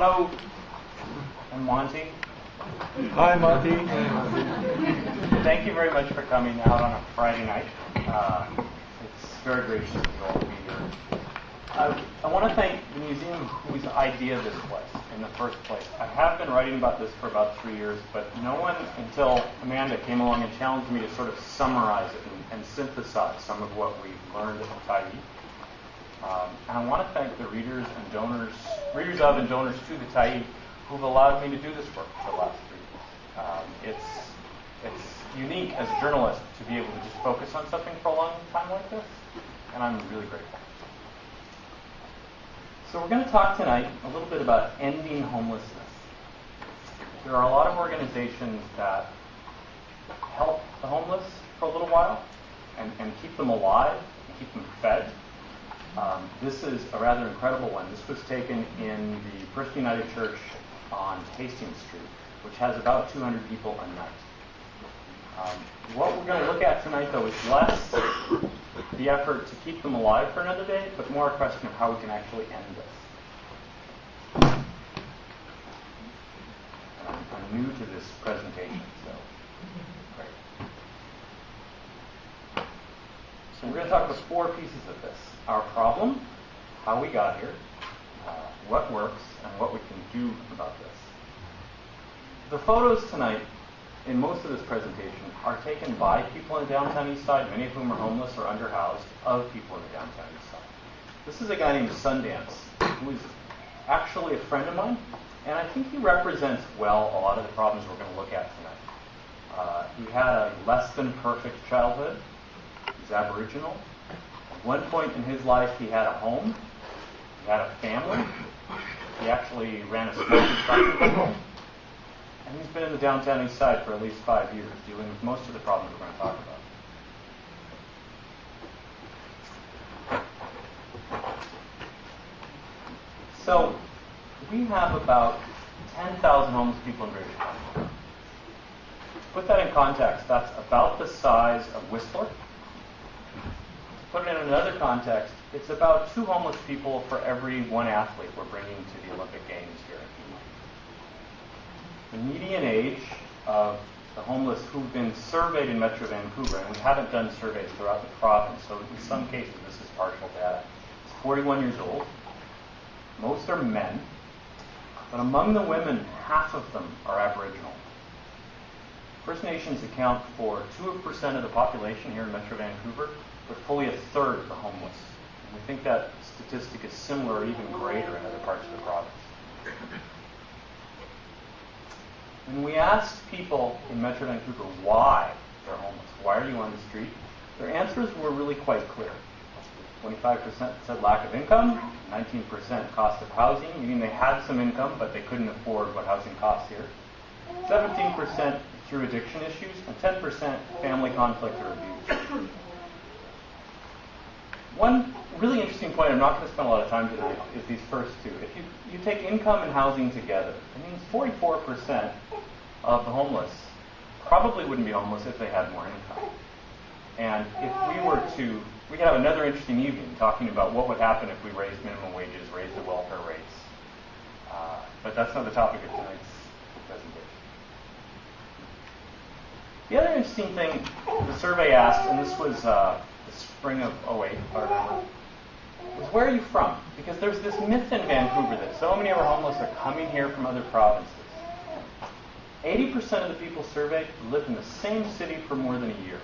Hello, I'm Monty. Hi, Monty. Thank you very much for coming out on a Friday night. It's very gracious of you all to be here. I want to thank the museum whose idea this was in the first place. I have been writing about this for about 3 years, but no one until Amanda came along and challenged me to sort of summarize it and synthesize some of what we've learned at Tyee. And I want to thank the readers of and donors to the Tyee who've allowed me to do this work for the last 3 years. It's unique as a journalist to be able to just focus on something for a long time like this, and I'm really grateful. So we're going to talk tonight a little bit about ending homelessness. There are a lot of organizations that help the homeless for a little while and keep them alive and keep them fed. This is a rather incredible one. This was taken in the First United Church on Hastings Street, which has about 200 people a night. What we're going to look at tonight, though, is less the effort to keep them alive for another day, but more a question of how we can actually end this. I'm new to this presentation, so great. So we're going to talk about 4 pieces of this. Our problem, how we got here, what works, and what we can do about this. The photos tonight, in most of this presentation, are taken by people in the downtown east side, many of whom are homeless or underhoused, of people in the downtown east side. This is a guy named Sundance, who is actually a friend of mine, and I think he represents well a lot of the problems we're going to look at tonight. He had a less than perfect childhood. He's Aboriginal. At one point in his life, he had a home. He had a family. He actually ran a small construction company. And he's been in the downtown east side for at least 5 years, dealing with most of the problems we're going to talk about. So, we have about 10,000 homeless people in British Columbia. To put that in context, that's about the size of Whistler. To put it in another context, it's about 2 homeless people for every 1 athlete we're bringing to the Olympic Games here. The median age of the homeless who've been surveyed in Metro Vancouver, and we haven't done surveys throughout the province, so in some cases this is partial data, is 41 years old. Most are men, but among the women, half of them are Aboriginal. First Nations account for 2% of the population here in Metro Vancouver, but fully a third of the homeless. And we think that statistic is similar or even greater in other parts of the province. When we asked people in Metro Vancouver why they're homeless, why are you on the street, their answers were really quite clear. 25% said lack of income, 19% cost of housing, meaning they had some income but they couldn't afford what housing costs here. 17% through addiction issues, and 10% family conflict or abuse. One really interesting point I'm not going to spend a lot of time tonight is these first 2. If you take income and housing together, it means 44% of the homeless probably wouldn't be homeless if they had more income. And if we were to, we could have another interesting evening talking about what would happen if we raised minimum wages, raised the welfare rates. But that's not the topic of tonight's presentation. The other interesting thing the survey asked, and this was the spring of 08, if I remember, was where are you from? Because there's this myth in Vancouver that so many of our homeless are coming here from other provinces. 80% of the people surveyed lived in the same city for more than a year.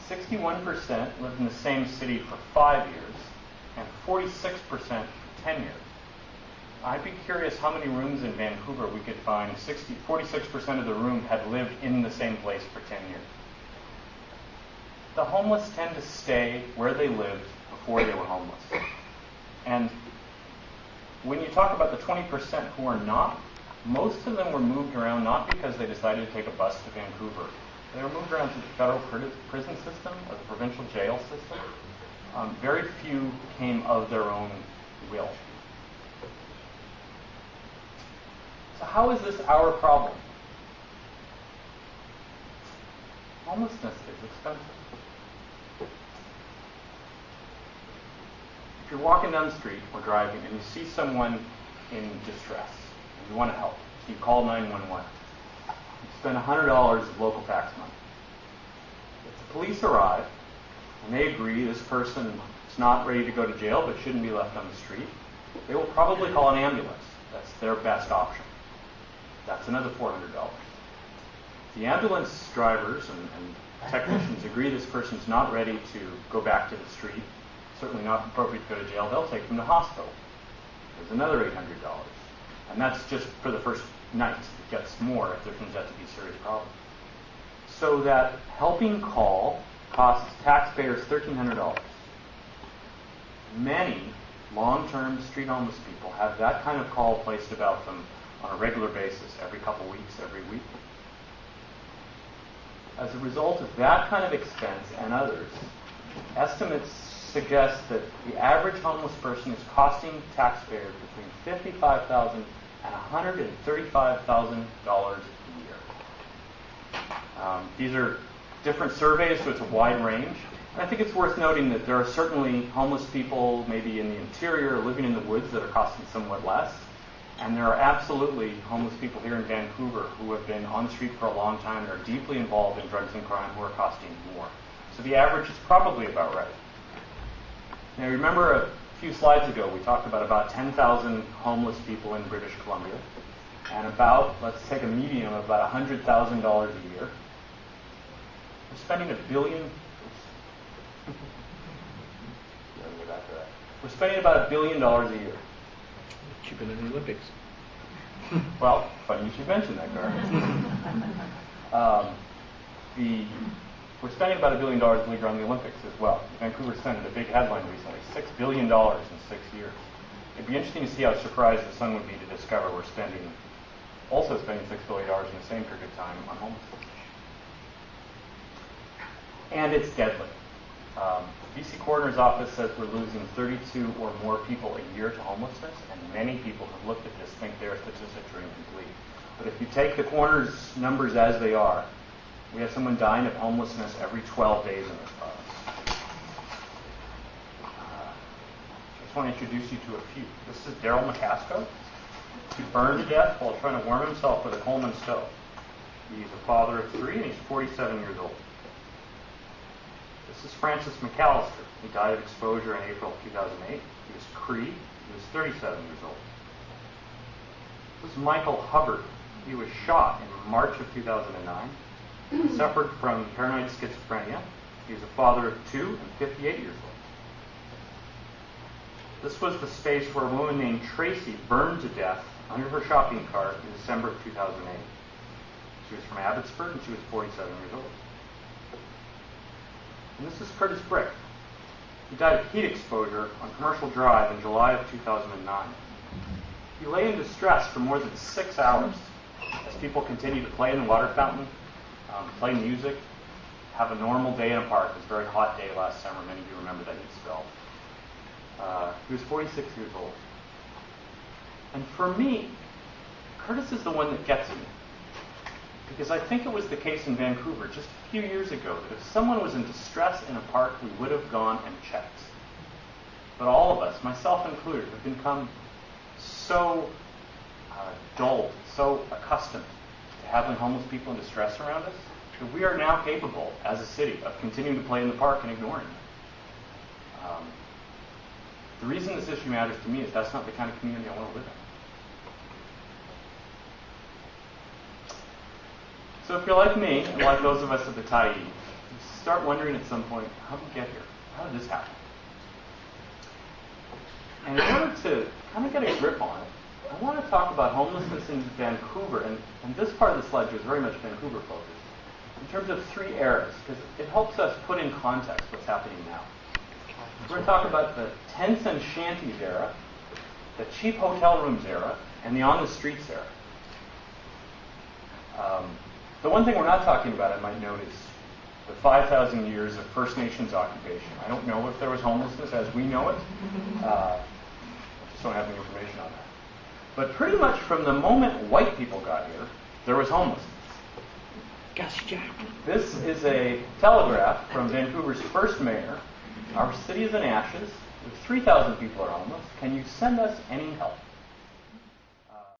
61% lived in the same city for 5 years, and 46% for 10 years. I'd be curious how many rooms in Vancouver we could find 46% of the room had lived in the same place for 10 years. The homeless tend to stay where they lived before they were homeless. And when you talk about the 20% who are not, most of them were moved around not because they decided to take a bus to Vancouver. They were moved around to the federal prison system or the provincial jail system. Very few came of their own will. So how is this our problem? Homelessness is expensive. If you're walking down the street or driving and you see someone in distress. And you want to help. So you call 911. You spend $100 of local tax money. If the police arrive and they agree this person is not ready to go to jail but shouldn't be left on the street, they will probably call an ambulance. That's their best option. That's another $400. The ambulance drivers and technicians agree this person's not ready to go back to the street, certainly not appropriate to go to jail, they'll take them to hospital. There's another $800. And that's just for the first night. It gets more if there turns out to be a serious problem. So that helping call costs taxpayers $1,300. Many long-term street homeless people have that kind of call placed about them on a regular basis, every couple weeks, every week. As a result of that kind of expense and others, estimates suggest that the average homeless person is costing taxpayers between $55,000 and $135,000 a year. These are different surveys, so it's a wide range. And I think it's worth noting that there are certainly homeless people, maybe in the interior or living in the woods, that are costing somewhat less. And there are absolutely homeless people here in Vancouver who have been on the street for a long time and are deeply involved in drugs and crime who are costing more. So the average is probably about right. Now remember a few slides ago we talked about 10,000 homeless people in British Columbia and about, let's take a median of about $100,000 a year. We're spending $1 billion. We're spending about $1 billion a year. Cheaper than the Olympics. Well, funny you should mention that, Gar. We're spending about $1 billion a year on the Olympics as well. Vancouver Sun had a big headline recently, $6 billion in 6 years. It'd be interesting to see how surprised the Sun would be to discover we're also spending $6 billion in the same period of time on homelessness. And it's deadly. BC Coroner's Office says we're losing 32 or more people a year to homelessness, and many people have looked at this think their statistics are incomplete. But if you take the coroner's numbers as they are, we have someone dying of homelessness every 12 days in this province. I just want to introduce you to a few. This is Daryl McCasco. He burned to death while trying to warm himself with a Coleman stove. He's a father of 3 and he's 47 years old. This is Francis McAllister. He died of exposure in April 2008. He was Cree. He was 37 years old. This is Michael Hubbard. He was shot in March of 2009. He suffered from paranoid schizophrenia. He was a father of 2 and 58 years old. This was the space where a woman named Tracy burned to death under her shopping cart in December of 2008. She was from Abbotsford and she was 47 years old. And this is Curtis Brick. He died of heat exposure on Commercial Drive in July of 2009. He lay in distress for more than 6 hours as people continued to play in the water fountain, play music, have a normal day in a park. It was a very hot day last summer. Many of you remember that heat spell. He was 46 years old. And for me, Curtis is the one that gets me. Because I think it was the case in Vancouver just a few years ago that if someone was in distress in a park, we would have gone and checked. But all of us, myself included, have become so dulled, so accustomed to having homeless people in distress around us, that we are now capable, as a city, of continuing to play in the park and ignoring them. The reason this issue matters to me is that's not the kind of community I want to live in. So if you're like me, and like those of us at the Tyee, you start wondering at some point, how did we get here? How did this happen? And in order to kind of get a grip on it, I want to talk about homelessness in Vancouver, and this part of the slide is very much Vancouver focused, in terms of 3 eras, because it helps us put in context what's happening now. We're going to talk about the tents and shanties era, the cheap hotel rooms era, and the on-the-streets era. The one thing we're not talking about, I might note, is the 5,000 years of First Nations occupation. I don't know if there was homelessness as we know it. I just don't have any information on that. But pretty much from the moment white people got here, there was homelessness. This is a telegraph from Vancouver's first mayor. Our city is in ashes. If 3,000 people are homeless, can you send us any help?